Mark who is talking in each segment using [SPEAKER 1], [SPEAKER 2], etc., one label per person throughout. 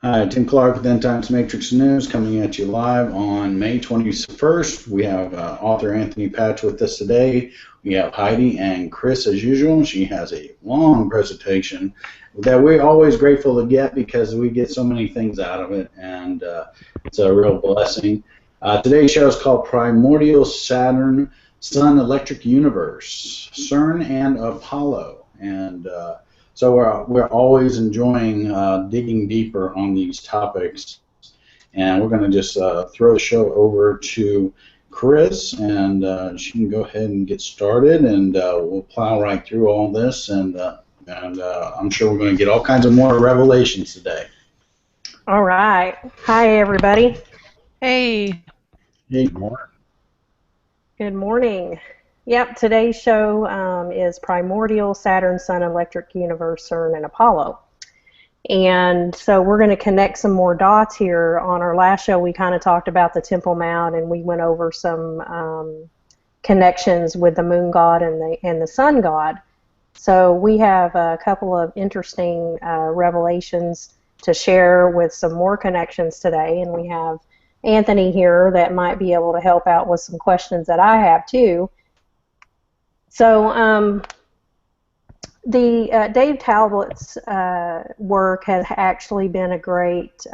[SPEAKER 1] Hi, Tim Clark with End Times Matrix News coming at you live on May 21st. We have author Anthony Patch with us today. We have Heidi and Chris as usual. She has a long presentation that we're always grateful to get because we get so many things out of it, and it's a real blessing. Today's show is called Primordial Saturn Sun Electric Universe, Cern and Apollo. And so we're always enjoying digging deeper on these topics, and we're going to just throw the show over to Chris, and she can go ahead and get started, and we'll plow right through all this, and I'm sure we're going to get all kinds of more revelations today.
[SPEAKER 2] All right. Hi, everybody.
[SPEAKER 3] Hey.
[SPEAKER 1] Hey, good morning.
[SPEAKER 2] Good morning. Yep, today's show is Primordial Saturn Sun Electric Universe, Cern, and Apollo. And so we're going to connect some more dots here. On our last show, we kind of talked about the Temple Mount, and we went over some connections with the Moon God and the Sun God. So we have a couple of interesting revelations to share with some more connections today, and we have Anthony here that might be able to help out with some questions that I have too. So Dave Talbott's work has actually been a great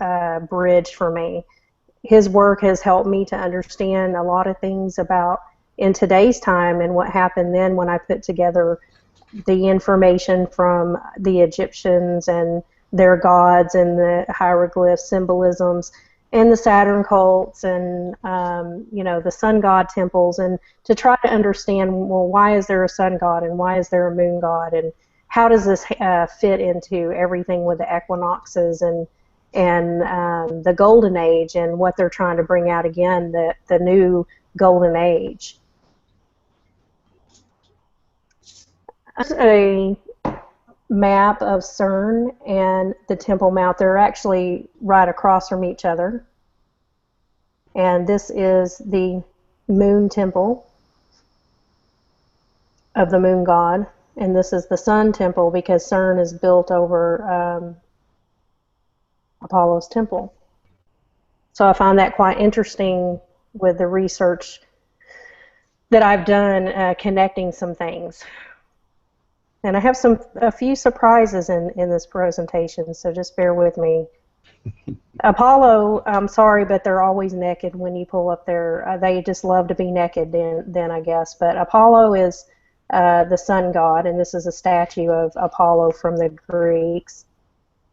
[SPEAKER 2] bridge for me. His work has helped me to understand a lot of things about in today's time and what happened then when I put together the information from the Egyptians and their gods and the hieroglyph symbolisms and the Saturn cults and the sun god temples, and to try to understand, well, why is there a sun god and why is there a moon god, and how does this fit into everything with the equinoxes and the golden age and what they're trying to bring out again, the new golden age. A map of Cern and the Temple Mount. They're actually right across from each other. And this is the moon temple of the moon god. And this is the sun temple because Cern is built over Apollo's temple. So I find that quite interesting with the research that I've done connecting some things. And I have a few surprises in this presentation, so just bear with me. Apollo, I'm sorry, but they're always naked when you pull up there. They just love to be naked then I guess. But Apollo is the sun god, and this is a statue of Apollo from the Greeks.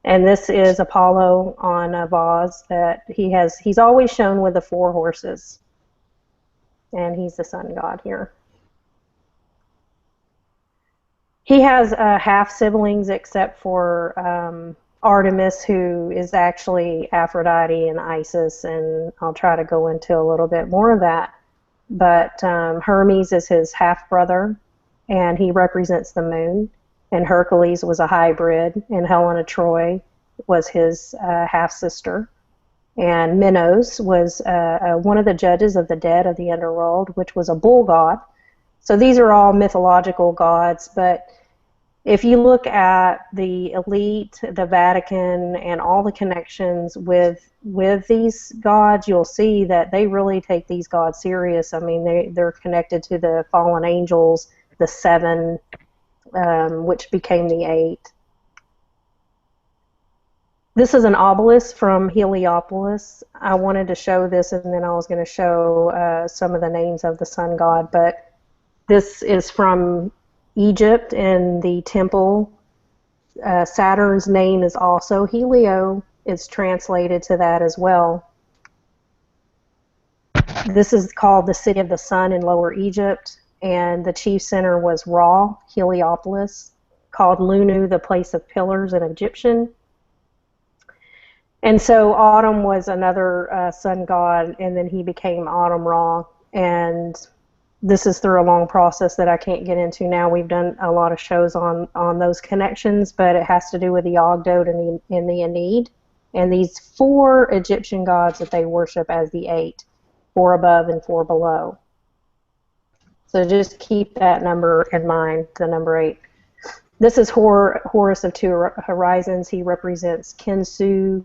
[SPEAKER 2] And this is Apollo on a vase that he's always shown with the 4 horses. And he's the sun god here. He has half siblings except for Artemis, who is actually Aphrodite and Isis, and I'll try to go into a little bit more of that. But Hermes is his half-brother, and he represents the moon, and Hercules was a hybrid, and Helena Troy was his half-sister. And Minos was one of the judges of the dead of the underworld, which was a bull god. So these are all mythological gods, but if you look at the elite, the Vatican, and all the connections with these gods, you'll see that they really take these gods serious. I mean, they're connected to the fallen angels, the 7, which became the 8. This is an obelisk from Heliopolis. I wanted to show this, and then I was going to show some of the names of the sun god, but this is from Egypt and the temple. Saturn's name is also Helio. It's translated to that as well. This is called the City of the Sun in Lower Egypt, and the chief center was Ra, Heliopolis, called Lunu, the place of pillars in Egyptian. And so Autumn was another sun god, and then he became Autumn Ra, and this is through a long process that I can't get into now. We've done a lot of shows on those connections, but it has to do with the Ogdoad and the Ennead, and these 4 Egyptian gods that they worship as the 8, 4 above and 4 below. So just keep that number in mind, the number 8. This is Horus of 2 Horizons. He represents Kinsu,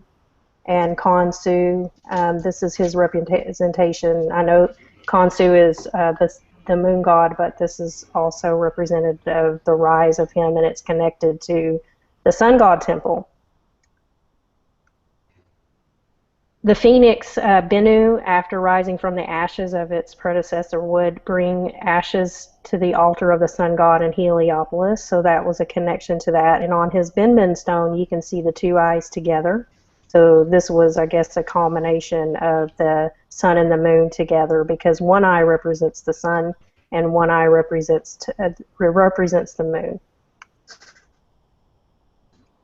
[SPEAKER 2] and Khonsu. This is his representation. I know Khonsu is the moon god, but this is also representative of the rise of him, and it's connected to the sun god temple. The phoenix, Bennu, after rising from the ashes of its predecessor, would bring ashes to the altar of the sun god in Heliopolis, so that was a connection to that. And on his Benben stone, you can see the two eyes together. So this was, I guess, a combination of the sun and the moon together, because one eye represents the sun and one eye represents the moon.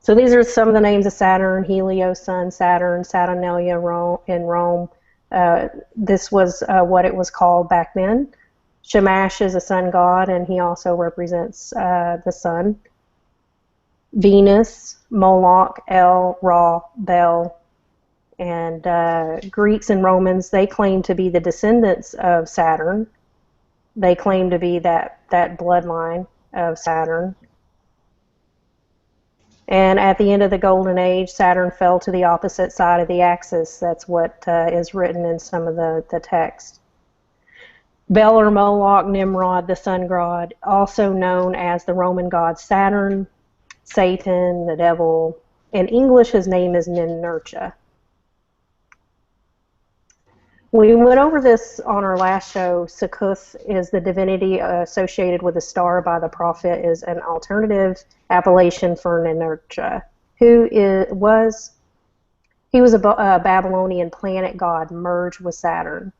[SPEAKER 2] So these are some of the names of Saturn: Helios, Sun, Saturn, Saturnalia in Rome. This was what it was called back then. Shamash is a sun god, and he also represents the sun. Venus, Moloch, El, Ra, Bel, and Greeks and Romans, they claim to be the descendants of Saturn. They claim to be that bloodline of Saturn. And at the end of the Golden Age, Saturn fell to the opposite side of the axis. That's what is written in some of the text. Bel or Moloch, Nimrod, the sun god, also known as the Roman god Saturn, Satan, the devil. In English, his name is Ninurta. We went over this on our last show. Sikuth is the divinity associated with the star by the prophet, is an alternative appellation for Ninurta, he was a Babylonian planet god merged with Saturn.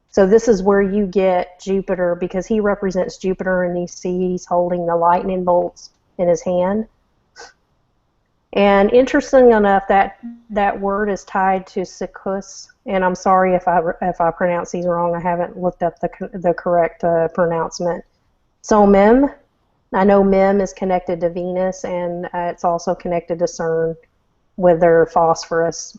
[SPEAKER 2] So this is where you get Jupiter, because he represents Jupiter, and you see he's holding the lightning bolts in his hand. And interesting enough, that word is tied to Sikus, and I'm sorry if I pronounce these wrong. I haven't looked up the correct pronouncement. So Mem, I know Mem is connected to Venus, and it's also connected to Cern with their phosphorus.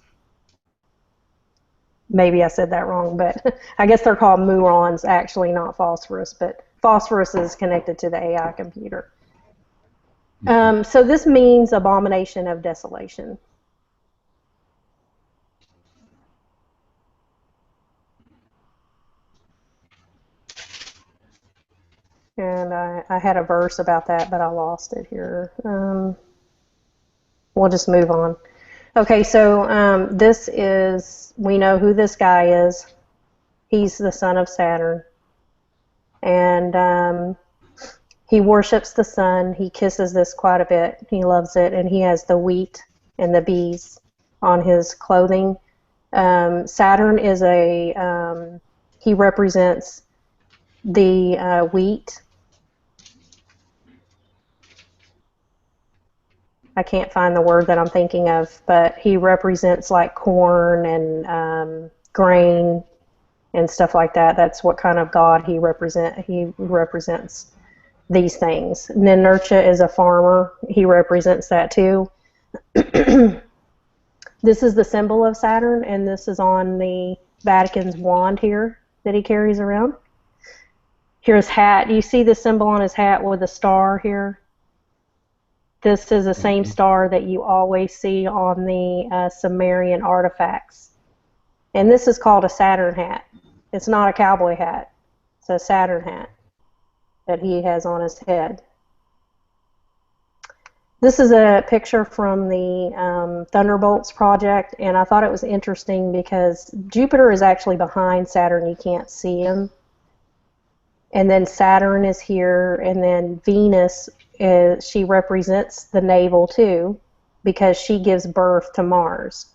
[SPEAKER 2] Maybe I said that wrong, but I guess they're called murons, actually, not phosphorus, but phosphorus is connected to the AI computer. So this means abomination of desolation. And I had a verse about that, but I lost it here. We'll just move on. Okay, so this is, we know who this guy is. He's the son of Saturn. And he worships the sun. He kisses this quite a bit. He loves it. And he has the wheat and the bees on his clothing. Saturn is he represents the wheat. I can't find the word that I'm thinking of, but he represents like corn and grain and stuff like that. That's what kind of god he represents. He represents these things. Ninurta is a farmer. He represents that too. This is the symbol of Saturn, and this is on the Vatican's wand here that he carries around. Here's hat. You see the symbol on his hat with a star here? This is the same star that you always see on the Sumerian artifacts. And this is called a Saturn hat. It's not a cowboy hat. It's a Saturn hat that he has on his head. This is a picture from the Thunderbolts project, and I thought it was interesting because Jupiter is actually behind Saturn. You can't see him. And then Saturn is here, and then Venus she represents the navel too, because she gives birth to Mars.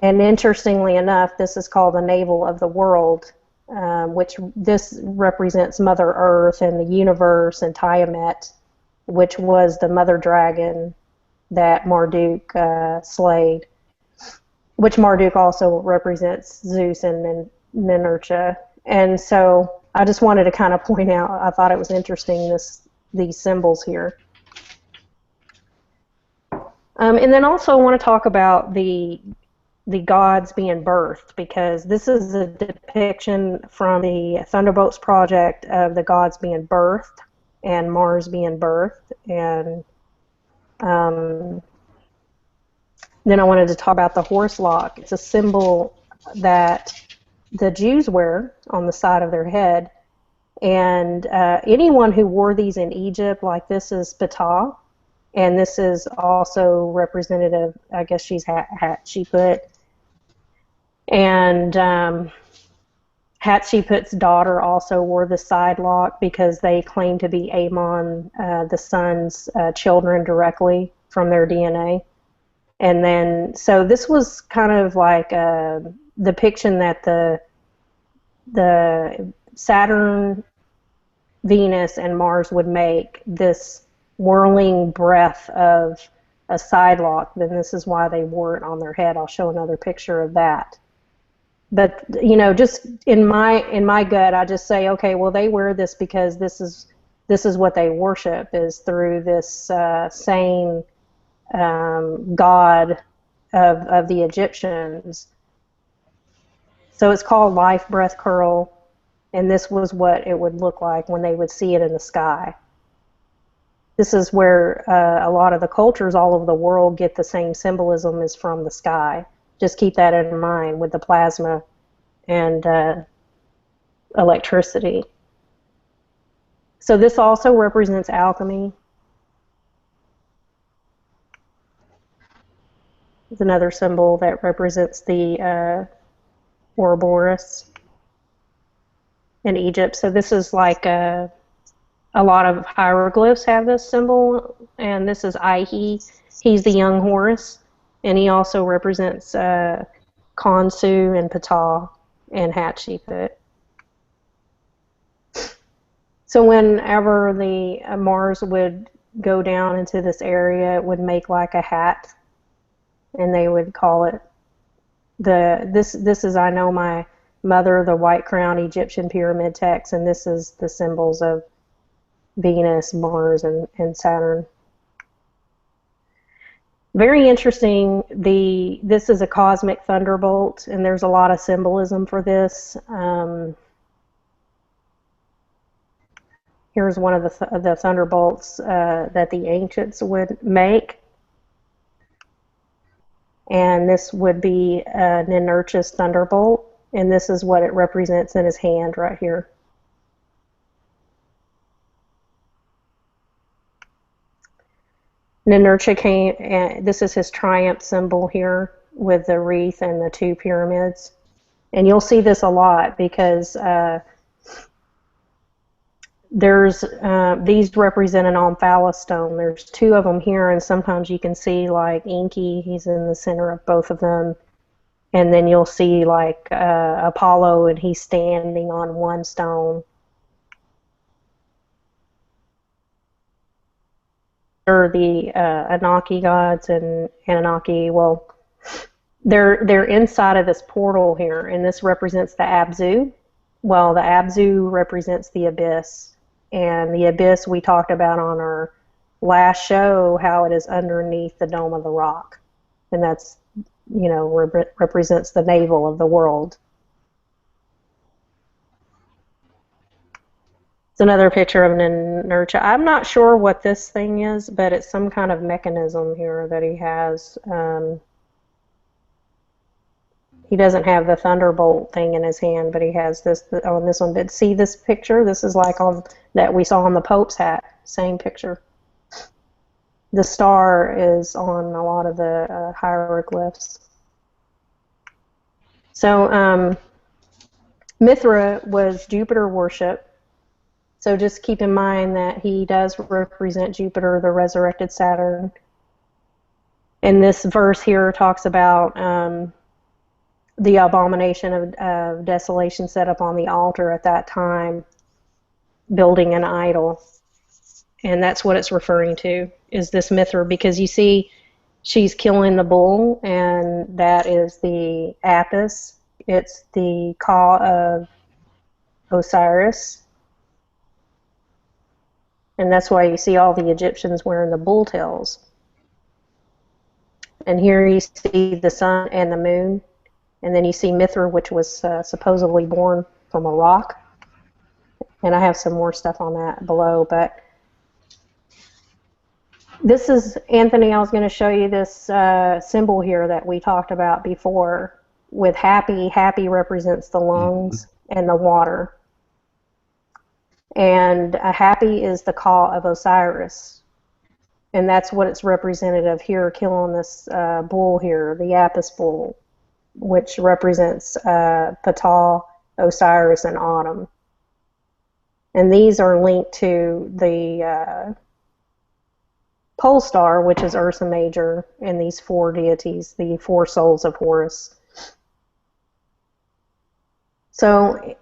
[SPEAKER 2] And interestingly enough, this is called the navel of the world, which this represents Mother Earth and the universe, and Tiamat, which was the mother dragon that Marduk slayed, which Marduk also represents Zeus and Ninurta. And so I just wanted to kind of point out, I thought it was interesting, these symbols here. And then also I want to talk about the gods being birthed, because this is a depiction from the Thunderbolts project of the gods being birthed and Mars being birthed. And Then I wanted to talk about the horse lock. It's a symbol that the Jews wear on the side of their head. And anyone who wore these in Egypt, like this is Ptah, and this is also representative, I guess she's Hatshepsut. And Hatshepsut's daughter also wore the side lock because they claim to be Ammon, the sun's children directly from their DNA. And then, so this was kind of like a depiction that the Saturn, Venus, and Mars would make this whirling breath of a side lock. Then this is why they wore it on their head. I'll show another picture of that. But you know, just in my gut, I just say, okay, well, they wear this because this is what they worship, is through this same god of the Egyptians. So it's called life breath curl, and this was what it would look like when they would see it in the sky. This is where a lot of the cultures all over the world get the same symbolism is from the sky. Just keep that in mind with the plasma and electricity. So this also represents alchemy. It's another symbol that represents the Ouroboros in Egypt. So this is like a lot of hieroglyphs have this symbol, and this is Ihi. He's the young Horus, and he also represents Khonsu and Ptah and Hatshepsut. So whenever the Mars would go down into this area, it would make like a hat, and they would call it this is, I know my mother, the white crown Egyptian pyramid text, and this is the symbols of Venus, Mars, and Saturn. Very interesting. This is a cosmic thunderbolt, and there's a lot of symbolism for this. Here's one of the thunderbolts that the ancients would make. And this would be Ninurta's thunderbolt, and this is what it represents in his hand right here. Ninurta came, and this is his triumph symbol here with the wreath and the two pyramids. And you'll see this a lot because there's these represent an omphalos stone. There's two of them here, and sometimes you can see like Enki, he's in the center of both of them. And then you'll see like Apollo, and he's standing on one stone. Or the Anunnaki gods and Anunnaki, well, they're inside of this portal here, and this represents the Abzu. Well, the Abzu represents the abyss, and the abyss we talked about on our last show, how it is underneath the dome of the rock, and that's, you know, represents the navel of the world. It's another picture of Ninurta. I'm not sure what this thing is, but it's some kind of mechanism here that he has. He doesn't have the thunderbolt thing in his hand, but he has this on this one. But see this picture? This is like on that we saw on the Pope's hat. Same picture. The star is on a lot of the hieroglyphs. So Mithra was Jupiter worship. So just keep in mind that he does represent Jupiter, the resurrected Saturn. And this verse here talks about the abomination of desolation set up on the altar at that time, building an idol. And that's what it's referring to, is this Mithra, because you see she's killing the bull, and that is the Apis. It's the Ka of Osiris. And that's why you see all the Egyptians wearing the bull tails. And here you see the sun and the moon. And then you see Mithra, which was supposedly born from a rock. And I have some more stuff on that below. But This is, Anthony, I was going to show you this symbol here that we talked about before with Happy. Happy represents the lungs and the water. And Happy is the caw of Osiris. And that's what it's representative here, killing this bull here, the Apis bull, which represents Ptah, Osiris, and Autumn. And these are linked to the pole star, which is Ursa Major, and these four deities, the four souls of Horus. So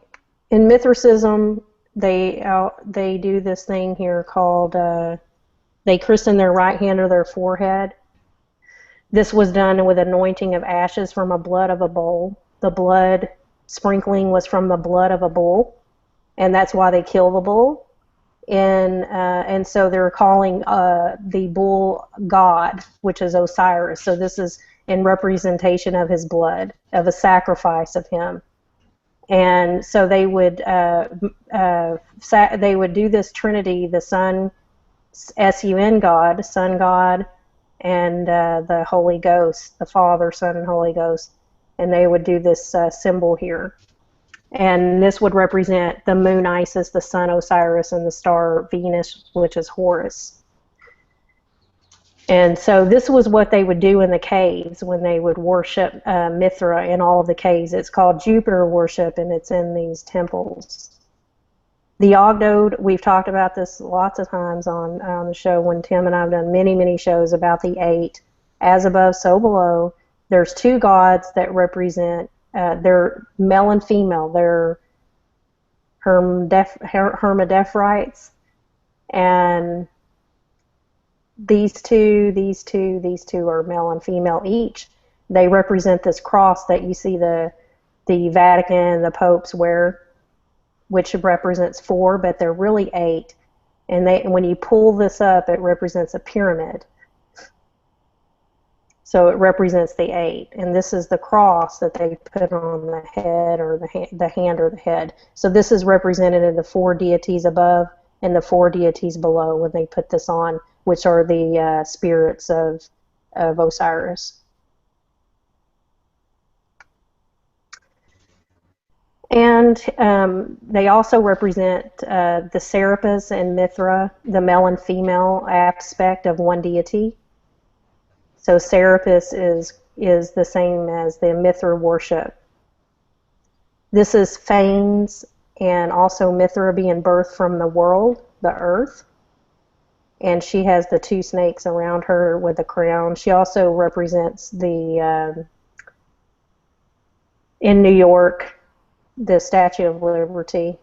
[SPEAKER 2] in Mithricism, they do this thing here called, they christen their right hand or their forehead. This was done with anointing of ashes from a blood of a bull. The blood sprinkling was from the blood of a bull, and that's why they kill the bull. And so they're calling the bull God, which is Osiris. So this is in representation of his blood, of a sacrifice of him. And so they would do this Trinity, the Sun, S-U-N God, Sun God, and the Holy Ghost, the Father, Son, and Holy Ghost. And they would do this symbol here. And this would represent the moon Isis, the sun Osiris, and the star Venus, which is Horus. And so this was what they would do in the caves when they would worship Mithra in all of the caves. It's called Jupiter worship, and it's in these temples. The Ogdoad, we've talked about this lots of times on the show when Tim and I have done many, many shows about the 8. As above, so below. There's 2 gods that represent, they're male and female. They're hermaphrodites. And these two are male and female each. They represent this cross that you see the Vatican, the popes wear, which represents 4, but they're really 8. And when you pull this up, it represents a pyramid. So it represents the 8. And this is the cross that they put on the head, or the hand or the head. So this is represented in the 4 deities above and the 4 deities below when they put this on, which are the spirits of Osiris. And they also represent the Serapis and Mithra, the male and female aspect of one deity. So Serapis is the same as the Mithra worship. This is Phanes, and also Mithra being birthed from the world, the earth. And she has the 2 snakes around her with a crown. She also represents the, in New York, the Statue of Liberty.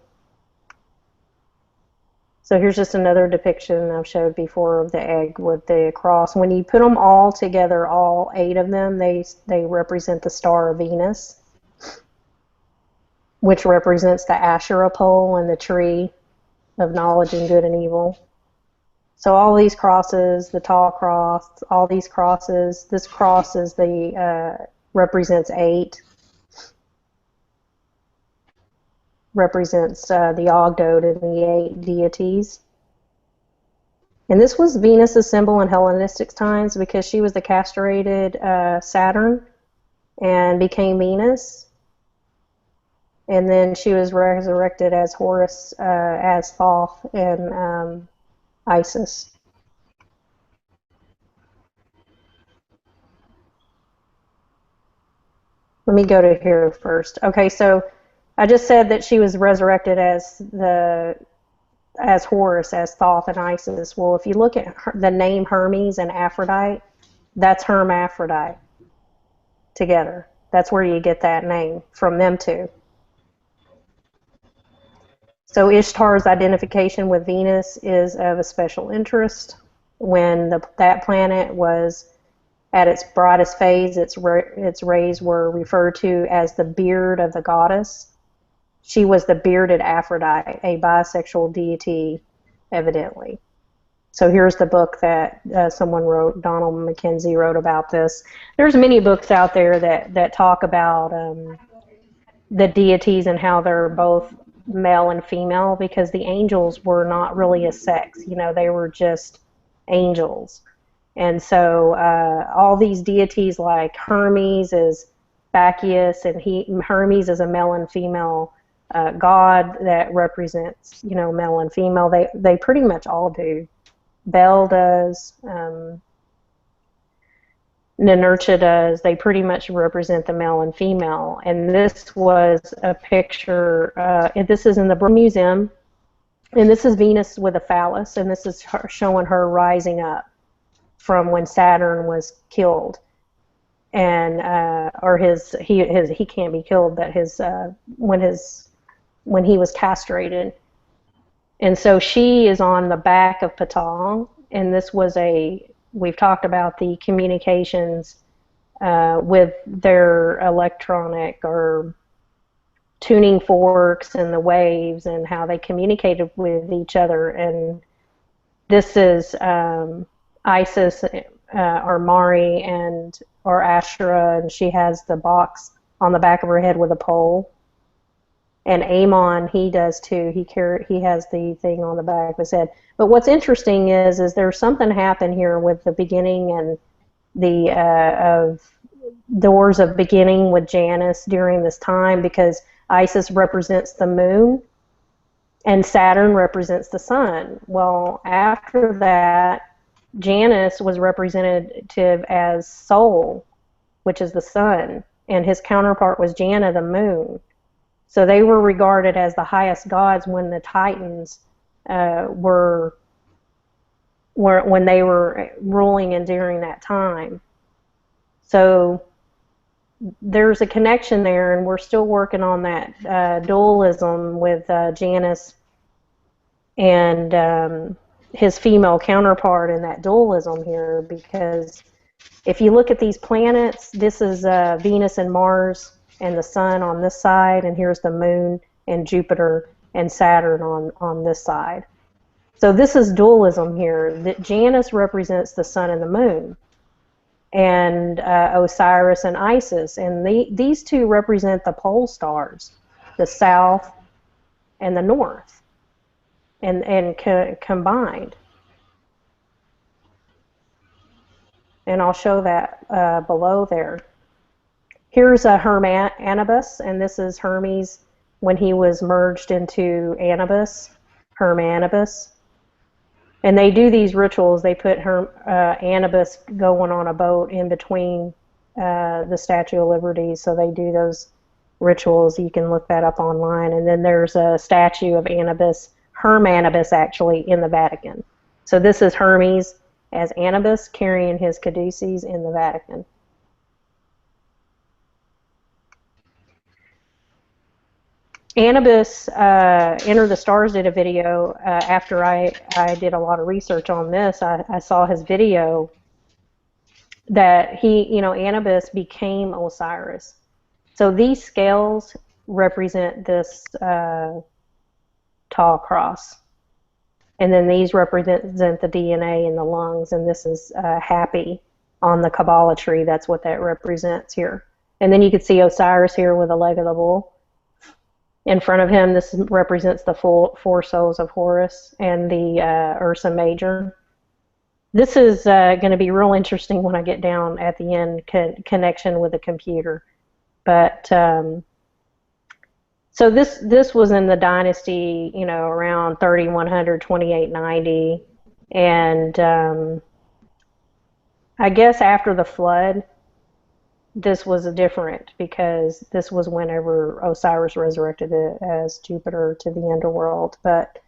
[SPEAKER 2] So here's just another depiction I've showed before of the egg with the cross. When you put them all together, all 8 of them, they represent the star of Venus, which represents the Asherah pole and the tree of knowledge and good and evil. So all these crosses, the tall cross, all these crosses, this cross is represents 8. Represents the Ogdoad and the 8 deities. And this was Venus's symbol in Hellenistic times because she was the castrated Saturn and became Venus. And then she was resurrected as Horus, as Thoth, and Isis. Let me go to here first. Okay, so I just said that she was resurrected as Horus, as Thoth and Isis. Well, if you look at the name Hermes and Aphrodite, that's hermaphrodite together. That's where you get that name, from them two. So Ishtar's identification with Venus is of a special interest. When that planet was at its brightest phase, its rays were referred to as the beard of the goddess. She was the bearded Aphrodite, a bisexual deity, evidently. So here's the book that someone wrote, Donald Mackenzie wrote about this. There's many books out there that talk about the deities and how they're both male and female, because the angels were not really a sex. You know, they were just angels. And so all these deities like Hermes is Bacchus, and Hermes is a male and female god that represents, male and female. They pretty much all do. Bel does. Ninurta does. They pretty much represent the male and female. And this was a picture, this is in the museum, and this is Venus with a phallus, and this is her, showing her rising up from when Saturn was killed. And, or he can't be killed, but when he was castrated. And so she is on the back of Patong, and this was we've talked about the communications with their electronic or tuning forks and the waves and how they communicated with each other. And this is Isis or Mari or Ashura, and she has the box on the back of her head with a pole. And Amon, he does too. He has the thing on the back of his head. But what's interesting is there's something happened here with the beginning and the of doors of beginning with Janus during this time, because Isis represents the moon and Saturn represents the sun. Well, after that, Janus was representative as Sol, which is the sun, and his counterpart was Jana, the moon. So they were regarded as the highest gods when the Titans when they were ruling and during that time. So there's a connection there, and we're still working on that dualism with Janus and his female counterpart in that dualism here, because if you look at these planets, this is Venus and Mars and the sun on this side, and here's the moon and Jupiter and Saturn on this side. So this is dualism here. That Janus represents the sun and the moon, and Osiris and Isis, and these two represent the pole stars, the south and the north, and combined. And I'll show that below there. Here's a Anubis, and this is Hermes when he was merged into Anubis, Anubis. And they do these rituals. They put Anubis going on a boat in between the Statue of Liberty, so they do those rituals. You can look that up online. And then there's a statue of Anubis, Anubis actually, in the Vatican. So this is Hermes as Anubis carrying his caduceus in the Vatican. Anubis, Enter the Stars did a video after I did a lot of research on this. I saw his video that Anubis became Osiris. So these scales represent this tall cross. And then these represent the DNA in the lungs, and this is Happy on the Kabbalah tree. That's what that represents here. And then you can see Osiris here with a leg of the bull. In front of him, this represents the four souls of Horus and the Ursa Major. This is going to be real interesting when I get down at the end, connection with the computer. But so this was in the dynasty, around 3100, 2890, and I guess after the flood, this was different, because this was whenever Osiris resurrected it as Jupiter to the underworld. But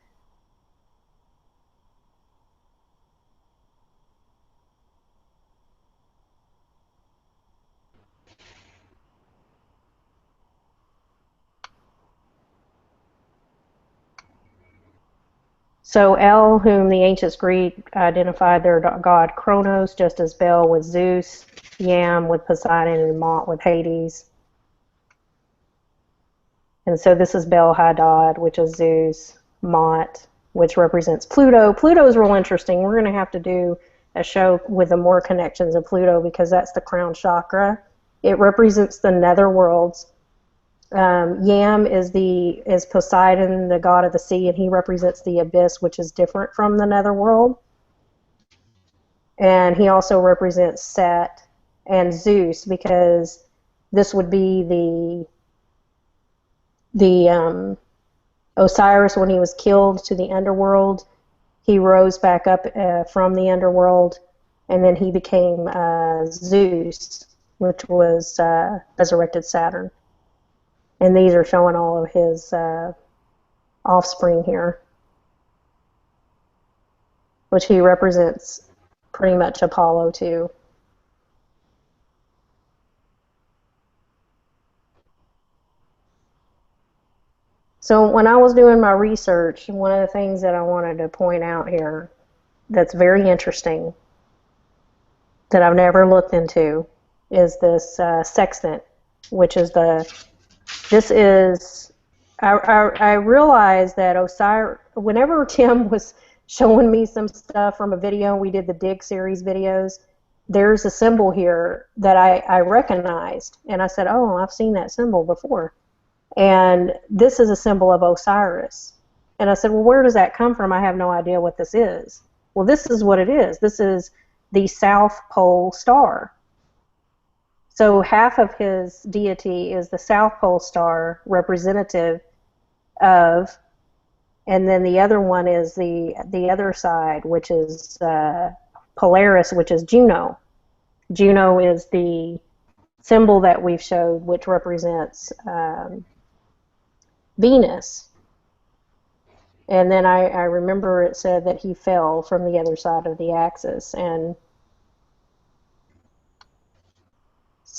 [SPEAKER 2] so El, whom the ancients Greek identified their god Kronos, just as Bel with Zeus, Yam with Poseidon, and Mot with Hades. And so this is Bel Hadad, which is Zeus, Mot, which represents Pluto. Pluto is real interesting. We're going to have to do a show with the more connections of Pluto, because that's the crown chakra. It represents the netherworlds. Yam is Poseidon, the god of the sea, and he represents the abyss, which is different from the netherworld. And he also represents Set and Zeus, because this would be the Osiris, when he was killed to the underworld. He rose back up from the underworld, and then he became Zeus, which was resurrected Saturn. And these are showing all of his offspring here, which he represents pretty much Apollo too. So when I was doing my research, one of the things that I wanted to point out here that's very interesting that I've never looked into is this sextant, which is I realized that Osiris, whenever Tim was showing me some stuff from a video, we did the Dig series videos, there's a symbol here that I recognized, and I said, oh, I've seen that symbol before. And this is a symbol of Osiris. And I said, well, where does that come from? I have no idea what this is. Well, this is what it is. This is the South Pole star. So half of his deity is the South Pole star, representative of, and then the other one is the other side, which is Polaris, which is Juno. Juno is the symbol that we've showed, which represents Venus. And then I remember it said that he fell from the other side of the axis, and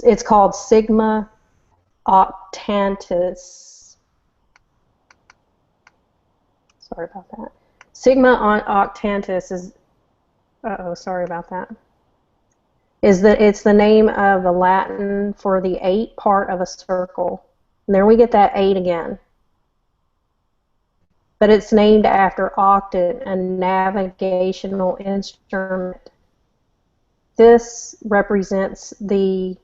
[SPEAKER 2] it's called Sigma Octantis. Sorry about that. Sigma Octantis is, sorry about that. It's the name of the Latin for the 8 part of a circle. And there we get that 8 again. But it's named after octant, a navigational instrument. This represents the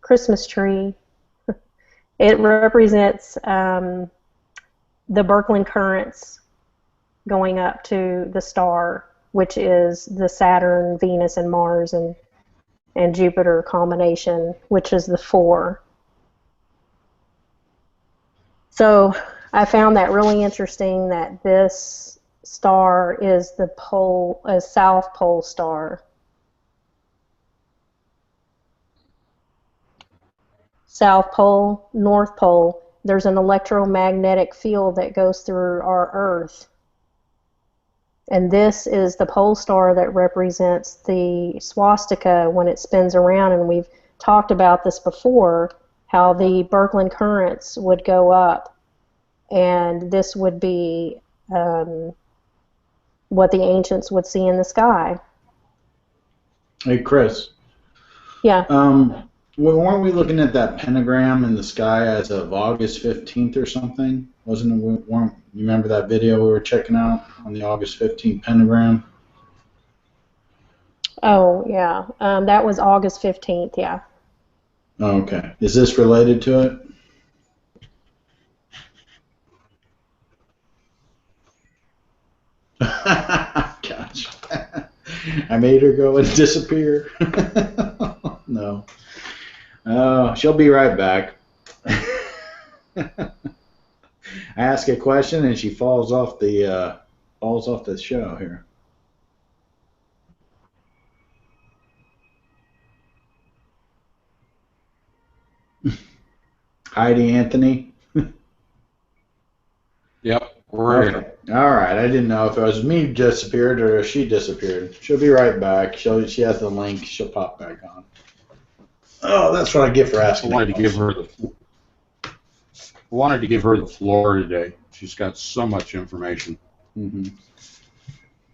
[SPEAKER 2] Christmas tree. It represents the Birkeland currents going up to the star, which is the Saturn, Venus, and Mars and Jupiter combination, which is the 4. So I found that really interesting that this star is the pole, a South Pole star. South Pole, North Pole, there's an electromagnetic field that goes through our Earth. And this is the pole star that represents the swastika when it spins around. And we've talked about this before, how the Birkeland currents would go up. And this would be what the ancients would see in the sky.
[SPEAKER 1] Hey, Chris.
[SPEAKER 2] Yeah.
[SPEAKER 1] Weren't we looking at that pentagram in the sky as of August 15th or something? Wasn't it? You remember that video we were checking out on the August 15th pentagram?
[SPEAKER 2] Oh, yeah. That was August 15th, yeah.
[SPEAKER 1] Oh, okay. Is this related to it? Gosh. I made her go and disappear. No. Oh, she'll be right back. I ask a question and she falls off the show here. Heidi, Anthony.
[SPEAKER 3] Yep, we're
[SPEAKER 1] okay. All right. I didn't know if it was me disappeared or if she disappeared. She'll be right back. She has the link. She'll pop back on. Oh, that's what I get for asking.
[SPEAKER 3] I wanted to give her the floor today. She's got so much information.
[SPEAKER 1] Mm-hmm.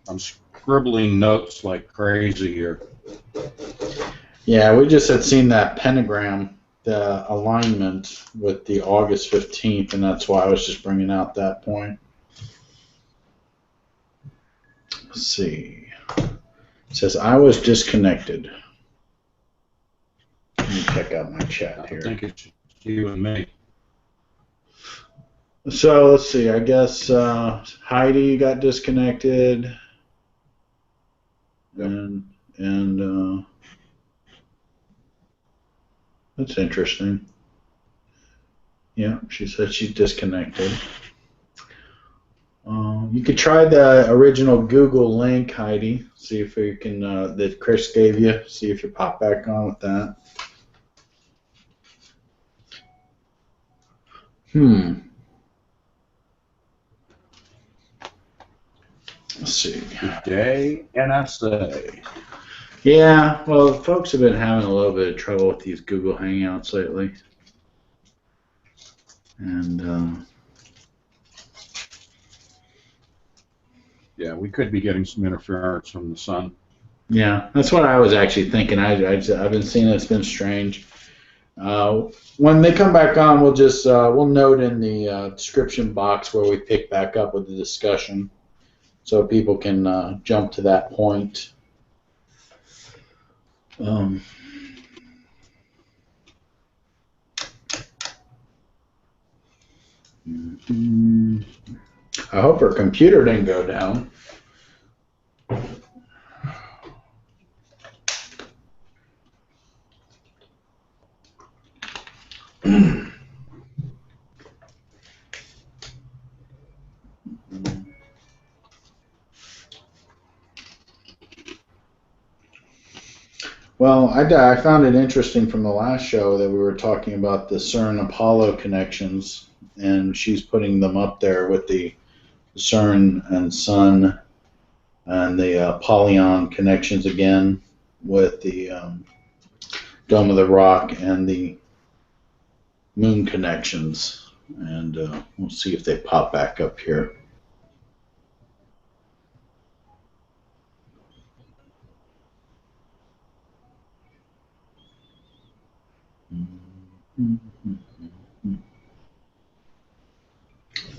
[SPEAKER 3] I'm scribbling notes like crazy here.
[SPEAKER 1] Yeah, we just had seen that pentagram, the alignment with the August 15th, and that's why I was just bringing out that point. Let's see. It says, I was disconnected. Let me check out my chat here.
[SPEAKER 3] I think it's you and me.
[SPEAKER 1] So let's see. I guess Heidi got disconnected, and and that's interesting. Yeah, she said she's disconnected. You could try the original Google link, Heidi. See if you can, that Chris gave you. See if you pop back on with that. Let's see.
[SPEAKER 3] Good day, NSA.
[SPEAKER 1] Yeah, well, folks have been having a little bit of trouble with these Google Hangouts lately. And,
[SPEAKER 3] yeah, we could be getting some interference from the sun.
[SPEAKER 1] yeah, that's what I was actually thinking. I've been seeing it's been strange. When they come back on, we'll just we'll note in the description box where we pick back up with the discussion, so people can jump to that point. I hope her computer didn't go down. Well, I found it interesting from the last show that we were talking about the Cern Apollo connections, and she's putting them up there with the Cern and Sun and the Apollyon connections again with the Dome of the Rock and the Moon connections. And we'll see if they pop back up here.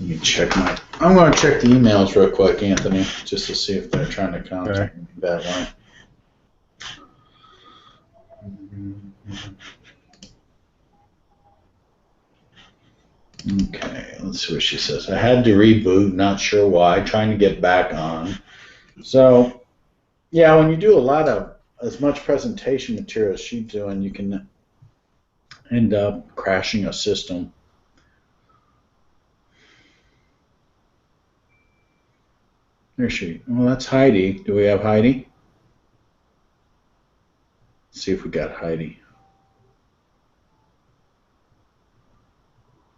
[SPEAKER 1] Let me check I'm going to check the emails real quick, Anthony, just to see if they're trying to contact me that way. Okay, let's see what she says. I had to reboot, not sure why, trying to get back on. So, yeah, when you do a lot of, as much presentation material as she's doing, you can end up crashing a system. There she. Well, that's Heidi. Do we have Heidi? Let's see if we got Heidi.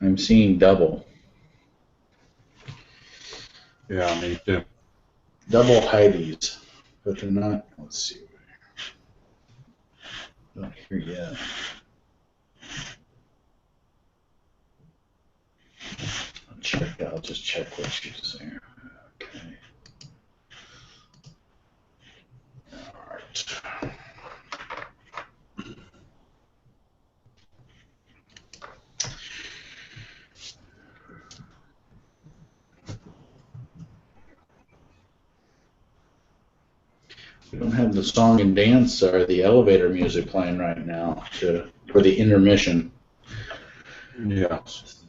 [SPEAKER 1] I'm seeing double.
[SPEAKER 3] Yeah, me too.
[SPEAKER 1] Double Heidis, but they're not. Let's see. Not here yet. I'll just check what she's there. Okay. All right. We don't have the song and dance or the elevator music playing right now for the intermission.
[SPEAKER 3] Yes.